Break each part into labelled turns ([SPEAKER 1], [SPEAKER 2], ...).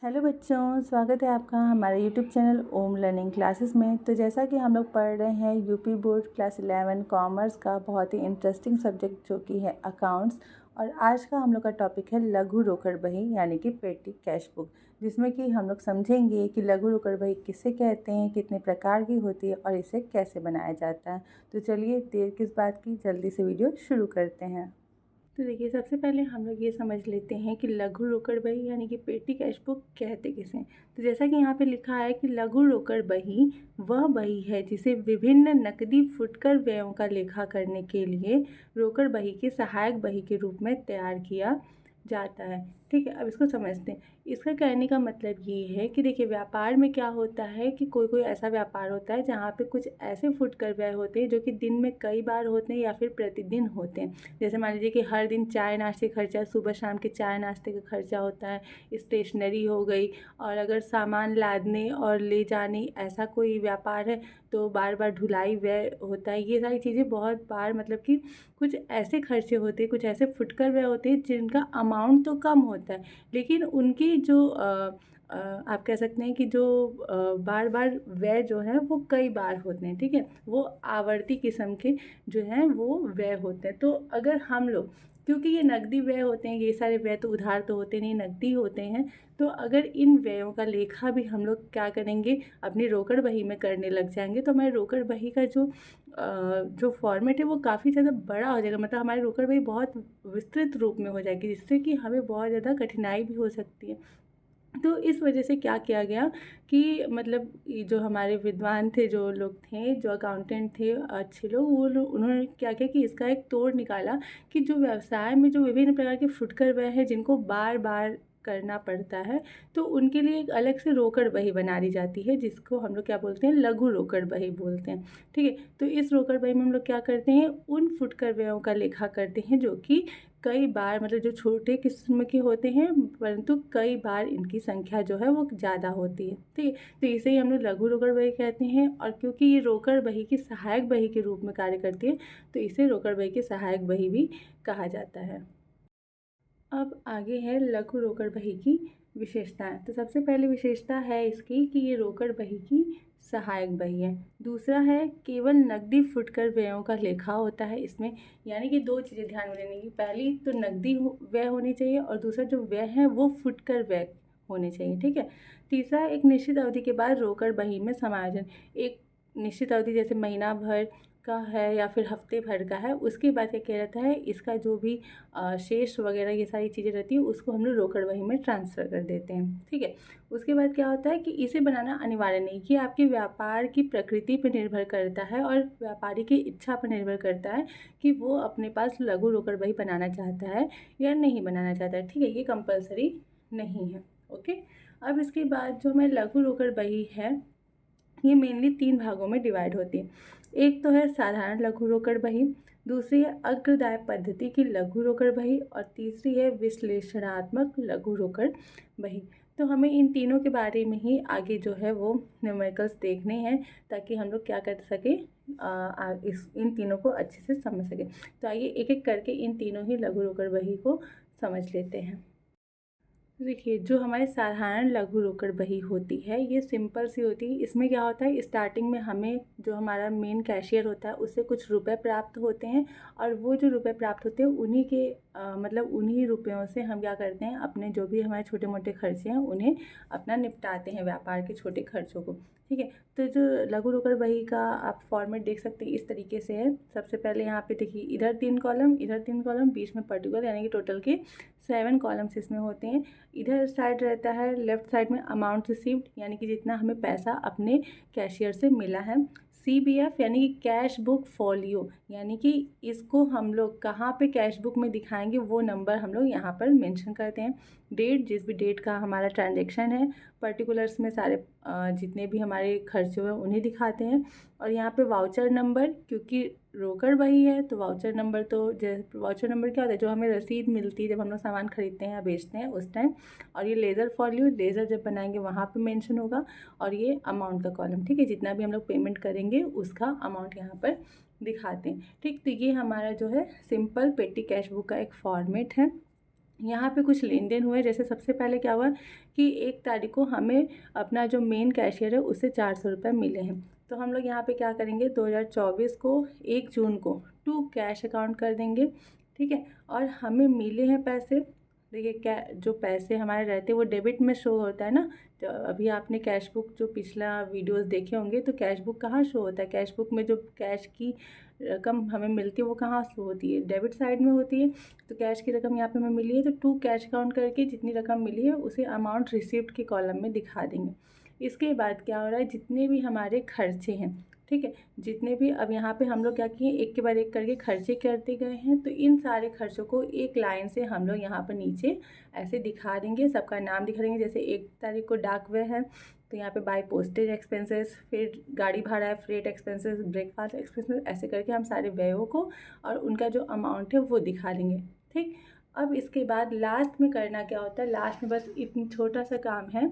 [SPEAKER 1] Hello बच्चों, स्वागत है आपका हमारे यूट्यूब चैनल ओम लर्निंग क्लासेस में। तो जैसा कि हम लोग पढ़ रहे हैं यूपी बोर्ड क्लास 11 कॉमर्स का बहुत ही इंटरेस्टिंग सब्जेक्ट जो कि है अकाउंट्स। और आज का हम लोग का टॉपिक है लघु रोकड़ बही यानी कि पेटी कैश बुक, जिसमें कि हम लोग समझेंगे कि लघु रोकड़ बही किसे कहते हैं, कितने प्रकार की होती है और इसे कैसे बनाया जाता है। तो चलिए देर किस बात की, जल्दी से वीडियो शुरू करते हैं। तो देखिए, सबसे पहले हम लोग ये समझ लेते हैं कि लघु रोकड़ बही यानी कि पेटी कैश बुक कहते किसे हैं। तो जैसा कि यहाँ पे लिखा है कि लघु रोकड़ बही वह बही है जिसे विभिन्न नकदी फुटकर व्ययों का लेखा करने के लिए रोकड़ बही के सहायक बही के रूप में तैयार किया जाता है। ठीक है, अब इसको समझते हैं। इसका कहने का मतलब ये है कि देखिए, व्यापार में क्या होता है कि कोई कोई ऐसा व्यापार होता है जहाँ पे कुछ ऐसे फुटकर व्यय होते हैं जो कि दिन में कई बार होते हैं या फिर प्रतिदिन होते हैं। जैसे मान लीजिए कि हर दिन चाय नाश्ते का खर्चा, सुबह शाम के चाय नाश्ते का खर्चा होता है, स्टेशनरी हो गई, और अगर सामान लादने और ले जाने ऐसा कोई व्यापार है तो बार बार ढुलाई व्यय होता है। ये सारी चीज़ें बहुत बार मतलब कि कुछ ऐसे खर्चे होते हैं, कुछ ऐसे फुटकर व्यय होते हैं जिनका अमाउंट तो कम होता है, लेकिन उनकी जो आप कह सकते हैं कि जो बार बार व्यय जो है वो कई बार होते हैं। ठीक है, वो आवर्ती किस्म के जो हैं वो व्यय होते हैं। तो अगर हम लोग, क्योंकि ये नकदी व्यय होते हैं, ये सारे व्यय तो उधार तो होते नहीं, नकदी होते हैं, तो अगर इन व्ययों का लेखा भी हम लोग क्या करेंगे, अपनी रोकड़ बही में करने लग जाएंगे, तो हमारे रोकड़ बही का जो फॉर्मेट है वो काफ़ी ज़्यादा बड़ा हो जाएगा। मतलब हमारी रोकड़ बही बहुत विस्तृत रूप में हो जाएगी, जिससे कि हमें बहुत ज़्यादा कठिनाई भी हो सकती है। तो इस वजह से क्या किया गया कि मतलब ये जो हमारे विद्वान थे, जो लोग थे, जो अकाउंटेंट थे, अच्छे लोग, वो लोग उन्होंने क्या किया कि इसका एक तोड़ निकाला कि जो व्यवसाय में जो विभिन्न प्रकार के फुटकर व्यय हैं जिनको बार बार करना पड़ता है, तो उनके लिए एक अलग से रोकड़ बही बना दी जाती है, जिसको हम लोग क्या बोलते हैं, लघु रोकड़ बही बोलते हैं। ठीक है, तो इस रोकड़ बही में हम लोग क्या करते हैं, उन फुटकर व्ययों का लेखा करते हैं जो कि कई बार मतलब जो छोटे किस्म के होते हैं, परंतु कई बार इनकी संख्या जो है वो ज़्यादा होती है। ठीक है, तो इसे ही हम लोग लघु रोकड़ बही कहते हैं। और क्योंकि ये रोकड़ बही की सहायक बही के रूप में कार्य करती है, तो इसे रोकड़ बही की सहायक बही भी कहा जाता है। अब आगे है लघु रोकड़ बही की विशेषताएं। तो सबसे पहली विशेषता है इसकी कि ये रोकड़ बही की सहायक बही है। दूसरा है केवल नकदी फुटकर व्ययों का लेखा होता है इसमें, यानी कि दो चीज़ें ध्यान में देने की, पहली तो नकदी व्यय होनी चाहिए और दूसरा जो व्यय है वो फुटकर व्यय होने चाहिए। ठीक है, तीसरा एक निश्चित अवधि के बाद रोकड़ बही में समायोजन। एक निश्चित अवधि जैसे महीना भर का है या फिर हफ्ते भर का है, उसके बाद क्या किया जाता है, इसका जो भी शेष वगैरह ये सारी चीज़ें रहती है उसको हम लोग रोकड़ बही में ट्रांसफ़र कर देते हैं। ठीक है, उसके बाद क्या होता है कि इसे बनाना अनिवार्य नहीं, कि आपके व्यापार की प्रकृति पर निर्भर करता है और व्यापारी की इच्छा पर निर्भर करता है कि वो अपने पास लघु रोकड़ बही बनाना चाहता है या नहीं बनाना चाहता है। ठीक है, ये कंपल्सरी नहीं है। ओके, अब इसके बाद जो हमारी लघु रोकड़ बही है ये मेनली 3 भागों में डिवाइड होती है। एक तो है साधारण लघु रोकड़ बही, दूसरी है अग्रदाय पद्धति की लघु रोकड़ बही और तीसरी है विश्लेषणात्मक लघु रोकड़ बही। तो हमें इन तीनों के बारे में ही आगे जो है वो न्यूमेरिकल्स देखने हैं, ताकि हम लोग क्या कर सकें, इन तीनों को अच्छे से समझ सकें। तो आइए एक एक करके इन तीनों ही लघु रोकड़ बही को समझ लेते हैं। देखिए, जो हमारे साधारण लघु रोकड़ बही होती है ये सिंपल सी होती है। इसमें क्या होता है, स्टार्टिंग में हमें जो हमारा मेन कैशियर होता है उससे कुछ रुपए प्राप्त होते हैं, और वो जो रुपए प्राप्त होते हैं उन्हीं के मतलब उन्हीं रुपयों से हम क्या करते हैं, अपने जो भी हमारे छोटे मोटे खर्चे हैं उन्हें अपना निपटाते हैं, व्यापार के छोटे खर्चों को। ठीक है, तो जो लघु रोकड़ बही का आप फॉर्मेट देख सकते हैं इस तरीके से है। सबसे पहले यहाँ पे देखिए, इधर 3 कॉलम, इधर 3 कॉलम, बीच में पर्टिकुलर, यानी कि टोटल के 7 कॉलम्स इसमें होते हैं। इधर साइड रहता है लेफ़्ट साइड में अमाउंट रिसीव्ड, यानी कि जितना हमें पैसा अपने कैशियर से मिला है। CBF यानी कि कैश बुक फॉलियो, यानी कि इसको हम लोग कहाँ पे कैश बुक में दिखाएंगे वो नंबर हम लोग यहाँ पर मेंशन करते हैं। डेट, जिस भी डेट का हमारा ट्रांजैक्शन है, पर्टिकुलर्स में सारे जितने भी हमारे खर्चे हुए उन्हें दिखाते हैं। और यहाँ पे वाउचर नंबर, क्योंकि रोकड़ बही है तो वाउचर नंबर, तो वाउचर नंबर क्या होता है, जो हमें रसीद मिलती है जब हम लोग सामान खरीदते हैं या बेचते हैं उस टाइम। और ये लेज़र फॉलियो, लेज़र जब बनाएंगे वहाँ पे मेंशन होगा। और ये अमाउंट का कॉलम, ठीक है, जितना भी हम लोग पेमेंट करेंगे उसका अमाउंट यहाँ पर दिखाते हैं। ठीक, तो ये हमारा जो है सिंपल पेटी कैश बुक का एक फॉर्मेट है। यहाँ पे कुछ लेन देन हुए। जैसे सबसे पहले क्या हुआ कि 1 तारीख को हमें अपना जो मेन कैशियर है उससे 400 रुपये मिले हैं। तो हम लोग यहाँ पे क्या करेंगे, 2024 को 1 जून को टू कैश अकाउंट कर देंगे, ठीक है। और हमें मिले हैं पैसे, देखिए क्या जो पैसे हमारे रहते हैं वो डेबिट में शो होता है ना। तो अभी आपने कैश बुक जो पिछला वीडियोस देखे होंगे तो कैश बुक कहाँ शो होता है, कैश बुक में जो कैश की रकम हमें मिलती है वो कहाँ शो होती है, डेबिट साइड में होती है। तो कैश की रकम यहाँ पे हमें मिली है तो टू कैश अकाउंट करके जितनी रकम मिली है उसे अमाउंट रिसिप्ट के कॉलम में दिखा देंगे। इसके बाद क्या हो रहा है, जितने भी हमारे खर्चे हैं, ठीक है, जितने भी अब यहाँ पे हम लोग क्या किए, एक के बाद एक करके खर्चे करते गए हैं। तो इन सारे खर्चों को एक लाइन से हम लोग यहाँ पर नीचे ऐसे दिखा देंगे, सबका नाम दिखा देंगे। जैसे 1 तारीख को डाक व्यय है तो यहाँ पे बाय पोस्टेज एक्सपेंसेस, फिर गाड़ी भाड़ा है, फ्रेट एक्सपेंसेस, ब्रेकफास्ट एक्सपेंसेस, ऐसे करके हम सारे व्ययों को और उनका जो अमाउंट है वो दिखा देंगे, ठीक। अब इसके बाद लास्ट में करना क्या होता है, लास्ट में बस इतना छोटा सा काम है,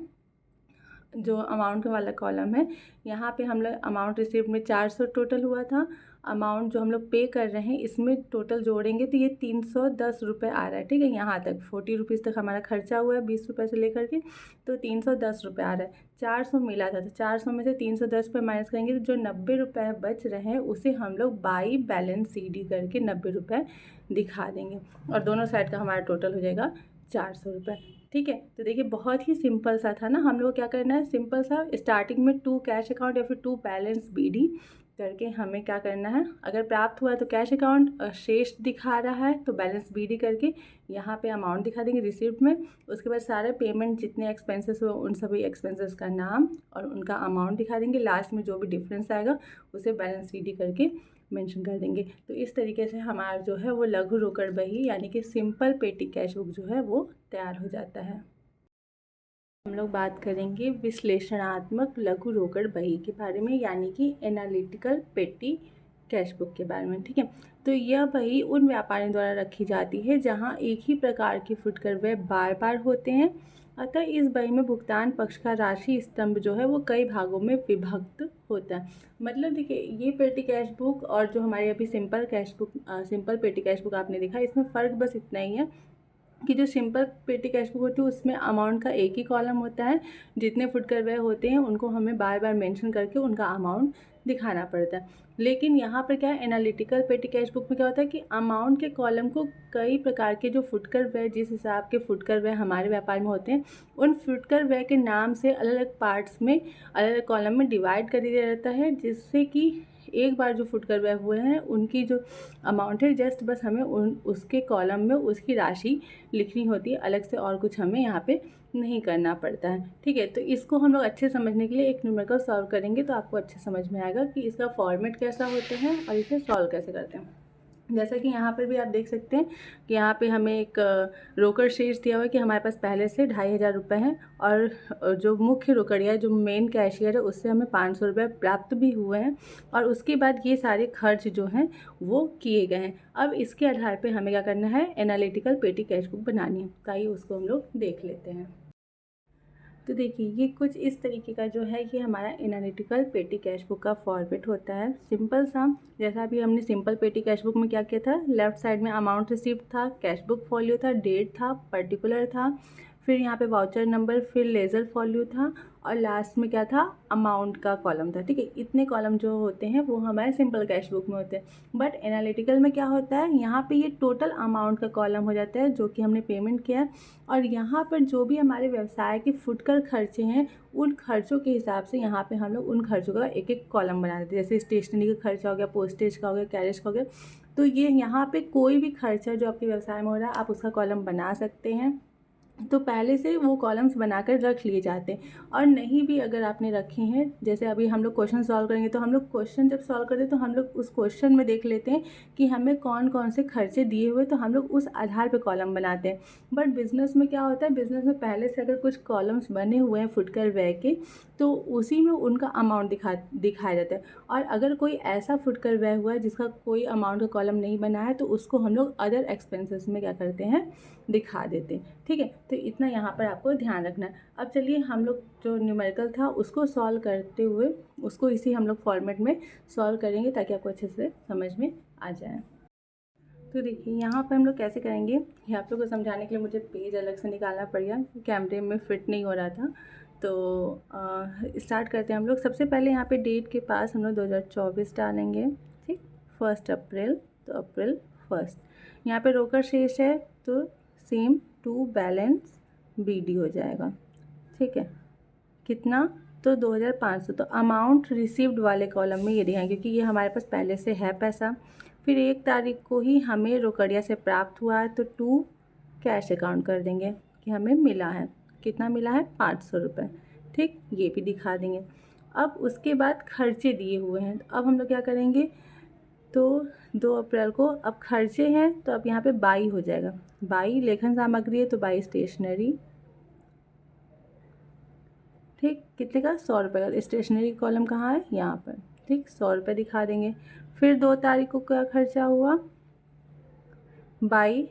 [SPEAKER 1] जो अमाउंट वाला कॉलम है यहाँ पे हम लोग अमाउंट रिसीव्ड में 400 टोटल हुआ था, अमाउंट जो हम लोग पे कर रहे हैं इसमें टोटल जोड़ेंगे तो ये 310 रुपये आ रहा है, ठीक है। यहाँ तक 40 रुपीज़ तक हमारा खर्चा हुआ है 20 रुपये से लेकर के, तो 310 रुपये आ रहा है। 400 मिला था तो 400 में से 310 पे माइनस करेंगे तो जो 90 रुपये बच रहे हैं उसे हम लोग बाई बैलेंस CD करके 90 रुपये दिखा देंगे और दोनों साइड का हमारा टोटल हो जाएगा 400 रुपये, ठीक है। तो देखिए बहुत ही सिंपल सा था ना। हम लोग क्या करना है, सिंपल सा स्टार्टिंग में टू कैश अकाउंट या फिर टू बैलेंस BD करके हमें क्या करना है, अगर प्राप्त हुआ है तो कैश अकाउंट, शेष दिखा रहा है तो बैलेंस BD करके यहाँ पे अमाउंट दिखा देंगे रिसिप्ट में। उसके बाद सारे पेमेंट जितने एक्सपेंसेस हो उन सभी एक्सपेंसेस का नाम और उनका अमाउंट दिखा देंगे। लास्ट में जो भी डिफरेंस आएगा उसे बैलेंस CD करके मेंशन कर देंगे। तो इस तरीके से हमारा जो है वो लघु रोकड़ बही यानी कि सिंपल पेटी कैश बुक जो है वो तैयार हो जाता है। हम लोग बात करेंगे विश्लेषणात्मक लघु रोकड़ बही के बारे में, यानी कि एनालिटिकल पेटी कैश बुक के बारे में, ठीक है। तो यह बही उन व्यापारियों द्वारा रखी जाती है जहां एक ही प्रकार के फुटकर व्यय बार बार होते हैं। अतः इस बही में भुगतान पक्ष का राशि स्तंभ जो है वो कई भागों में विभक्त होता है। मतलब देखिए ये पेटी कैश बुक और जो हमारी अभी सिंपल कैश बुक, सिंपल पेटी कैश बुक आपने देखा, इसमें फ़र्क बस इतना ही है कि जो सिंपल पेटी कैश बुक होती है उसमें अमाउंट का एक ही कॉलम होता है, जितने फुटकर व्यय होते हैं उनको हमें बार बार मेंशन करके उनका अमाउंट दिखाना पड़ता है। लेकिन यहाँ पर क्या है, एनालिटिकल पेटी कैश बुक में क्या होता है कि अमाउंट के कॉलम को कई प्रकार के जो फुटकर व्यय, जिस हिसाब के फुटकर व्यय हमारे व्यापार में होते हैं उन फुटकर व्यय के नाम से अलग अलग पार्ट्स में, अलग अलग कॉलम में डिवाइड कर दिया जाता है, जिससे कि एक बार जो फुटकर व्यय हुए हैं उनकी जो अमाउंट है जस्ट बस हमें उसके कॉलम में उसकी राशि लिखनी होती है, अलग से और कुछ हमें यहाँ पे नहीं करना पड़ता है, ठीक है। तो इसको हम लोग अच्छे समझने के लिए एक न्यूमेरिकल सॉल्व करेंगे तो आपको अच्छे समझ में आएगा कि इसका फॉर्मेट कैसा होता है और इसे सॉल्व कैसे करते हैं। जैसा कि यहाँ पर भी आप देख सकते हैं कि यहाँ पे हमें एक रोकड़ शेष दिया हुआ है कि हमारे पास पहले से 2500 रुपये हैं और जो मुख्य रोकड़िया जो मेन कैशियर है उससे हमें 500 रुपये प्राप्त भी हुए हैं और उसके बाद ये सारे खर्च जो हैं वो किए गए हैं। अब इसके आधार पर हमें क्या करना है, एनालिटिकल पेटी कैश बुक बनानी है। तो आइए उसको हम लोग देख लेते हैं। तो देखिए ये कुछ इस तरीके का जो है ये हमारा एनालिटिकल पेटी कैश बुक का फॉर्मेट होता है, सिंपल सा। जैसा अभी हमने सिंपल पेटी कैश बुक में क्या किया था, लेफ्ट साइड में अमाउंट रिसीव्ड था, कैश बुक फॉलियो था, डेट था, पर्टिकुलर था, फिर यहाँ पे वाउचर नंबर, फिर लेज़र फॉलियो था और लास्ट में क्या था, अमाउंट का कॉलम था, ठीक है। इतने कॉलम जो होते हैं वो हमारे सिंपल कैश बुक में होते हैं। बट एनालिटिकल में क्या होता है, यहाँ पे ये टोटल अमाउंट का कॉलम हो जाता है जो कि हमने पेमेंट किया है और यहाँ पर जो भी हमारे व्यवसाय के फुटकर खर्चे हैं उन खर्चों के हिसाब से यहाँ पे हम लोग उन खर्चों का एक एक कॉलम बना देते हैं। जैसे स्टेशनरी का खर्चा हो गया, पोस्टेज का हो गया, कैरेज का हो गया, तो ये यहाँ पे कोई भी खर्चा जो आपके व्यवसाय में हो रहा है आप उसका कॉलम बना सकते हैं। तो पहले से वो कॉलम्स बनाकर रख लिए जाते हैं और नहीं भी अगर आपने रखे हैं, जैसे अभी हम लोग क्वेश्चन सॉल्व करेंगे तो हम लोग क्वेश्चन जब सॉल्व करते हैं तो हम लोग उस क्वेश्चन में देख लेते हैं कि हमें कौन कौन से खर्चे दिए हुए, तो हम लोग उस आधार पे कॉलम बनाते हैं। बट बिज़नेस में क्या होता है, बिज़नेस में पहले से अगर कुछ कॉलम्स बने हुए हैं फुटकर व्यय के तो उसी में उनका अमाउंट दिखाया जाता है। और अगर कोई ऐसा फुटकर व्यय हुआ है जिसका कोई अमाउंट का कॉलम नहीं बना है तो उसको हम लोग अदर एक्सपेंसेस में क्या करते हैं, दिखा देते हैं, ठीक है। तो इतना यहाँ पर आपको ध्यान रखना है। अब चलिए हम लोग जो न्यूमेरिकल था उसको सॉल्व करते हुए उसको इसी हम लोग फॉर्मेट में सॉल्व करेंगे ताकि आपको अच्छे से समझ में आ जाए। तो देखिए यहाँ पर हम लोग कैसे करेंगे, ये आप लोग को समझाने के लिए मुझे पेज अलग से निकालना पड़ गया, कैमरे में फिट नहीं हो रहा था। तो स्टार्ट करते हैं हम लोग। सबसे पहले यहाँ पे डेट के पास हम लोग 2024 डालेंगे, ठीक। 1 अप्रैल, तो अप्रैल 1। यहाँ पे रोकड़ शेष है तो सेम टू बैलेंस BD हो जाएगा, ठीक है। कितना, तो 2500। तो अमाउंट रिसीव्ड वाले कॉलम में ये दिखाएंगे क्योंकि ये हमारे पास पहले से है पैसा। फिर 1 तारीख को ही हमें रोकड़िया से प्राप्त हुआ है तो टू कैश अकाउंट कर देंगे कि हमें मिला है। कितना मिला है, 500 रुपये, ठीक। ये भी दिखा देंगे। अब उसके बाद खर्चे दिए हुए हैं, तो अब हम लोग क्या करेंगे, तो 2 अप्रैल को अब खर्चे हैं तो अब यहाँ पे 22 हो जाएगा। 22 लेखन सामग्री है तो 22 स्टेशनरी, ठीक। कितने का, 100 रुपये का। स्टेशनरी कॉलम कहाँ है, यहाँ पर, ठीक। 100 रुपये दिखा देंगे। फिर 2 तारीख को क्या खर्चा हुआ, 22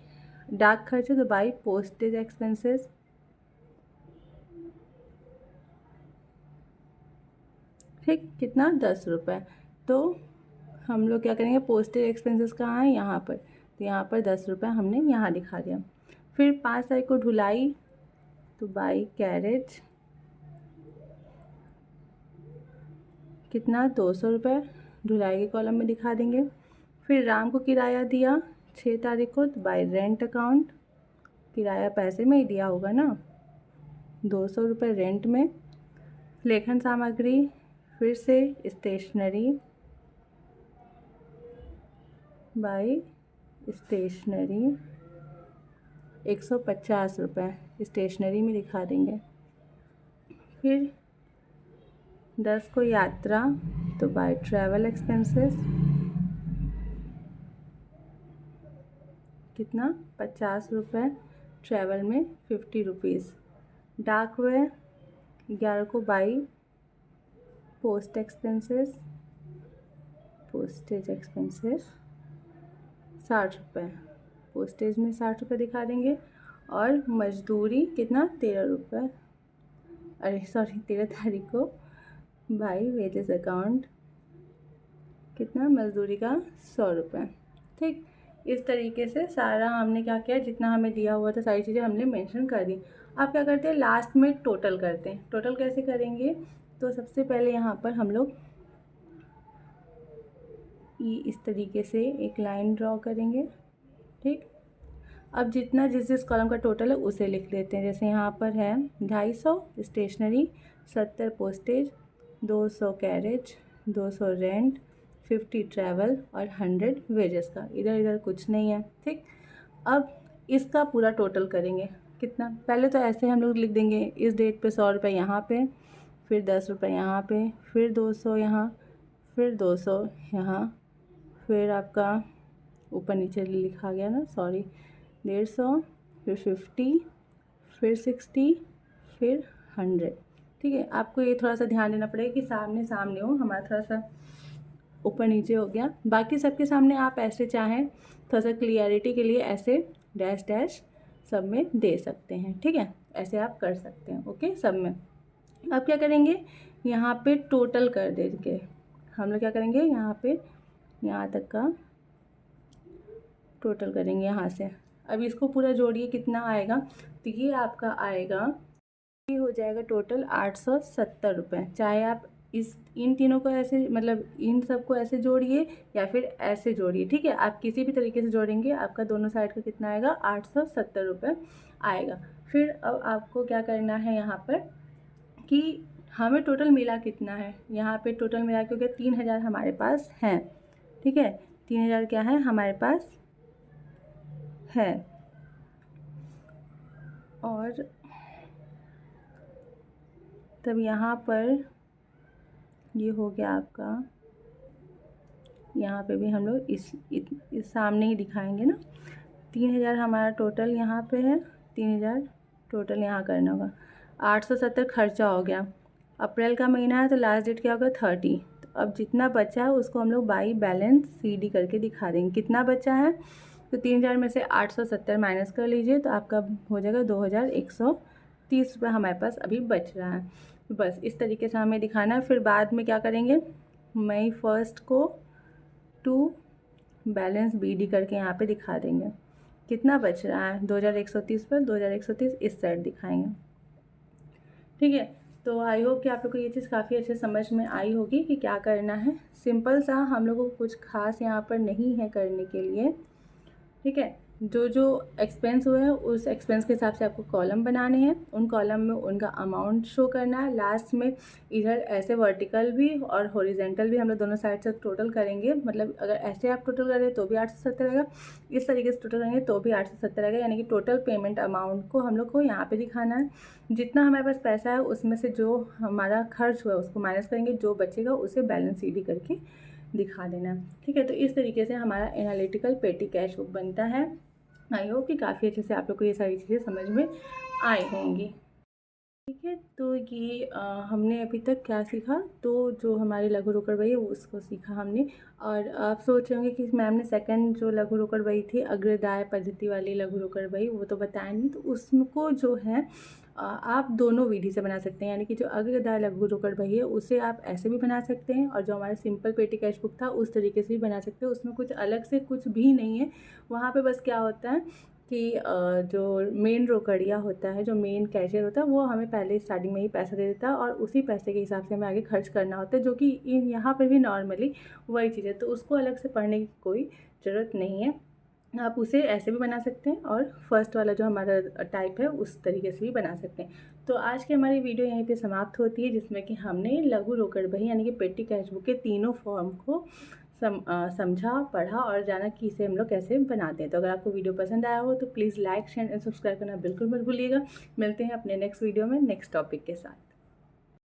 [SPEAKER 1] डाक खर्चे, तो 22 पोस्टेज एक्सपेंसेस, ठीक। कितना, 10 रुपये। तो हम लोग क्या करेंगे, पोस्टेज एक्सपेंसेस कहाँ है, यहाँ पर, तो यहाँ पर 10 रुपये हमने यहाँ दिखा दिया। फिर 5 तारीख को ढुलाई, तो 22 कैरेज, कितना, 200 रुपये ढुलाई के कॉलम में दिखा देंगे। फिर राम को किराया दिया 6 तारीख को, तो बाय रेंट अकाउंट, किराया पैसे में ही दिया होगा ना, 200 रुपये रेंट में। लेखन सामग्री फिर से स्टेशनरी, बाय स्टेशनरी, 150 रुपये स्टेशनरी में दिखा देंगे। फिर 10 को यात्रा, तो बाय ट्रैवल एक्सपेंसेस, कितना, 50 रुपये, ट्रैवल में 50 रुपीज़। डाक व्यय 11 को by post expenses, postage expenses 60 रुपये, पोस्टेज में 60 रुपये दिखा देंगे। और मजदूरी कितना, 13 रुपये, अरे सॉरी 13 तारीख को बाई वेजेस अकाउंट, कितना, मजदूरी का 100 रुपये, ठीक। इस तरीके से सारा हमने क्या किया, जितना हमें दिया हुआ था सारी चीज़ें हमने मेंशन कर दी। अब क्या करते हैं, लास्ट में टोटल करते हैं। टोटल कैसे करेंगे, तो सबसे पहले यहाँ पर हम लोग ये इस तरीके से एक लाइन ड्रॉ करेंगे, ठीक। अब जितना जिस कॉलम का टोटल है उसे लिख लेते हैं। जैसे यहाँ पर है 250 stationery, 70 postage, 200 carriage, 200 rent, 50 travel और 100 वेजेस का। इधर इधर कुछ नहीं है, ठीक। अब इसका पूरा टोटल करेंगे कितना, पहले तो ऐसे हम लोग लिख देंगे, इस डेट पे 100 रुपये यहाँ पे, फिर 10 रुपये यहाँ पे, फिर 200 यहाँ, फिर 200 यहाँ, फिर आपका ऊपर नीचे लिखा गया ना, सॉरी, 150, फिर 50, फिर 60, फिर 100, ठीक है। आपको ये थोड़ा सा ध्यान देना पड़ेगा कि सामने सामने हो, हमारा थोड़ा सा ऊपर नीचे हो गया। बाकी सबके सामने आप ऐसे चाहें थोड़ा सा क्लियरिटी के लिए ऐसे डैश डैश सब में दे सकते हैं, ठीक है। ऐसे आप कर सकते हैं, ओके, सब में। अब क्या करेंगे, यहाँ पे टोटल कर देंगे हम लोग। क्या करेंगे, यहाँ पे यहाँ तक का टोटल करेंगे यहाँ से। अब इसको पूरा जोड़िए, कितना आएगा, तो ये आपका आएगा, ये हो जाएगा टोटल 870 रुपये। चाहे आप इन तीनों को ऐसे, मतलब इन सबको ऐसे जोड़िए या फिर ऐसे जोड़िए, ठीक है। आप किसी भी तरीके से जोड़ेंगे, आपका दोनों साइड का कितना आएगा, 870 रुपये आएगा। फिर अब आपको क्या करना है यहाँ पर कि हमें टोटल मिला कितना है, यहाँ पे टोटल मिला क्योंकि 3000 हमारे पास हैं, ठीक है। 3000 क्या है हमारे पास है। और तब यहाँ पर ये हो गया आपका, यहाँ पे भी हम लोग इस सामने ही दिखाएंगे ना। 3000 हमारा टोटल यहाँ पे है, 3000 टोटल यहाँ करना होगा। 870 खर्चा हो गया। अप्रैल का महीना है तो लास्ट डेट क्या होगा, 30। तो अब जितना बचा है उसको हम लोग बाई बैलेंस CD करके दिखा देंगे। कितना बचा है, तो 3000 में से 870 माइनस कर लीजिए तो आपका हो जाएगा 2130 रुपये हमारे पास अभी बच रहा है। तो बस इस तरीके से हमें दिखाना है। फिर बाद में क्या करेंगे, May 1 को टू बैलेंस BD करके यहाँ पे दिखा देंगे कितना बच रहा है। 2130 पर 2130 इस साइड दिखाएंगे। ठीक है, तो आई होप कि आप लोग को ये चीज़ काफ़ी अच्छे समझ में आई होगी कि क्या करना है। सिंपल सा, हम लोगों को कुछ खास यहाँ पर नहीं है करने के लिए। ठीक है, जो जो एक्सपेंस हुए हैं उस एक्सपेंस के हिसाब से आपको कॉलम बनाने हैं, उन कॉलम में उनका अमाउंट शो करना है। लास्ट में इधर ऐसे वर्टिकल भी और हॉरिजेंटल भी हम लोग दोनों साइड से टोटल करेंगे। मतलब अगर ऐसे आप टोटल करें तो भी 870 रहेगा, इस तरीके से टोटल करेंगे तो भी 870 रहेगा। यानी कि टोटल पेमेंट अमाउंट को हम लोग को यहाँ पे दिखाना है। जितना हमारे पास पैसा है उसमें से जो हमारा खर्च हुआ है उसको माइनस करेंगे, जो बचेगा उसे बैलेंस CD करके दिखा देना। ठीक है, तो इस तरीके से हमारा एनालिटिकल पेटी कैश बुक बनता है। आई होप कि काफ़ी अच्छे से आप लोग को ये सारी चीज़ें समझ में आई होंगी। ठीक है, तो ये हमने अभी तक क्या सीखा, तो जो हमारी लघु रोकड़ बही है वो उसको सीखा हमने। और आप सोच रहे होंगे कि मैम ने सेकंड जो लघु रोकड़ बही थी अग्रदाय पद्धति वाली लघु रोकड़ बही, वो तो बताया नहीं। तो उसको जो है आप दोनों विधि से बना सकते हैं। यानी कि जो अग्रदाय लघु रोकड़ बही है उसे आप ऐसे भी बना सकते हैं, और जो हमारा सिंपल पेटी कैश बुक था उस तरीके से भी बना सकते हैं। उसमें कुछ अलग से कुछ भी नहीं है। वहाँ पे बस क्या होता है कि जो मेन रोकड़िया होता है, जो मेन कैशियर होता है, वो हमें पहले स्टार्टिंग में ही पैसा दे देता है और उसी पैसे के हिसाब से हमें आगे खर्च करना होता है, जो कि यहाँ पर भी नॉर्मली वही चीज़ है। तो उसको अलग से पढ़ने की कोई ज़रूरत नहीं है। आप उसे ऐसे भी बना सकते हैं और फर्स्ट वाला जो हमारा टाइप है उस तरीके से भी बना सकते हैं। तो आज की हमारी वीडियो यहीं पे समाप्त होती है, जिसमें कि हमने लघु रोकड़ बही यानी कि पेटी कैश बुक के तीनों फॉर्म को समझा, पढ़ा और जाना कि इसे हम लोग कैसे बनाते हैं। तो अगर आपको वीडियो पसंद आया हो तो please like, share and subscribe करना बिल्कुल मत भूलिएगा। मिलते हैं अपने नेक्स्ट वीडियो में नेक्स्ट टॉपिक के साथ।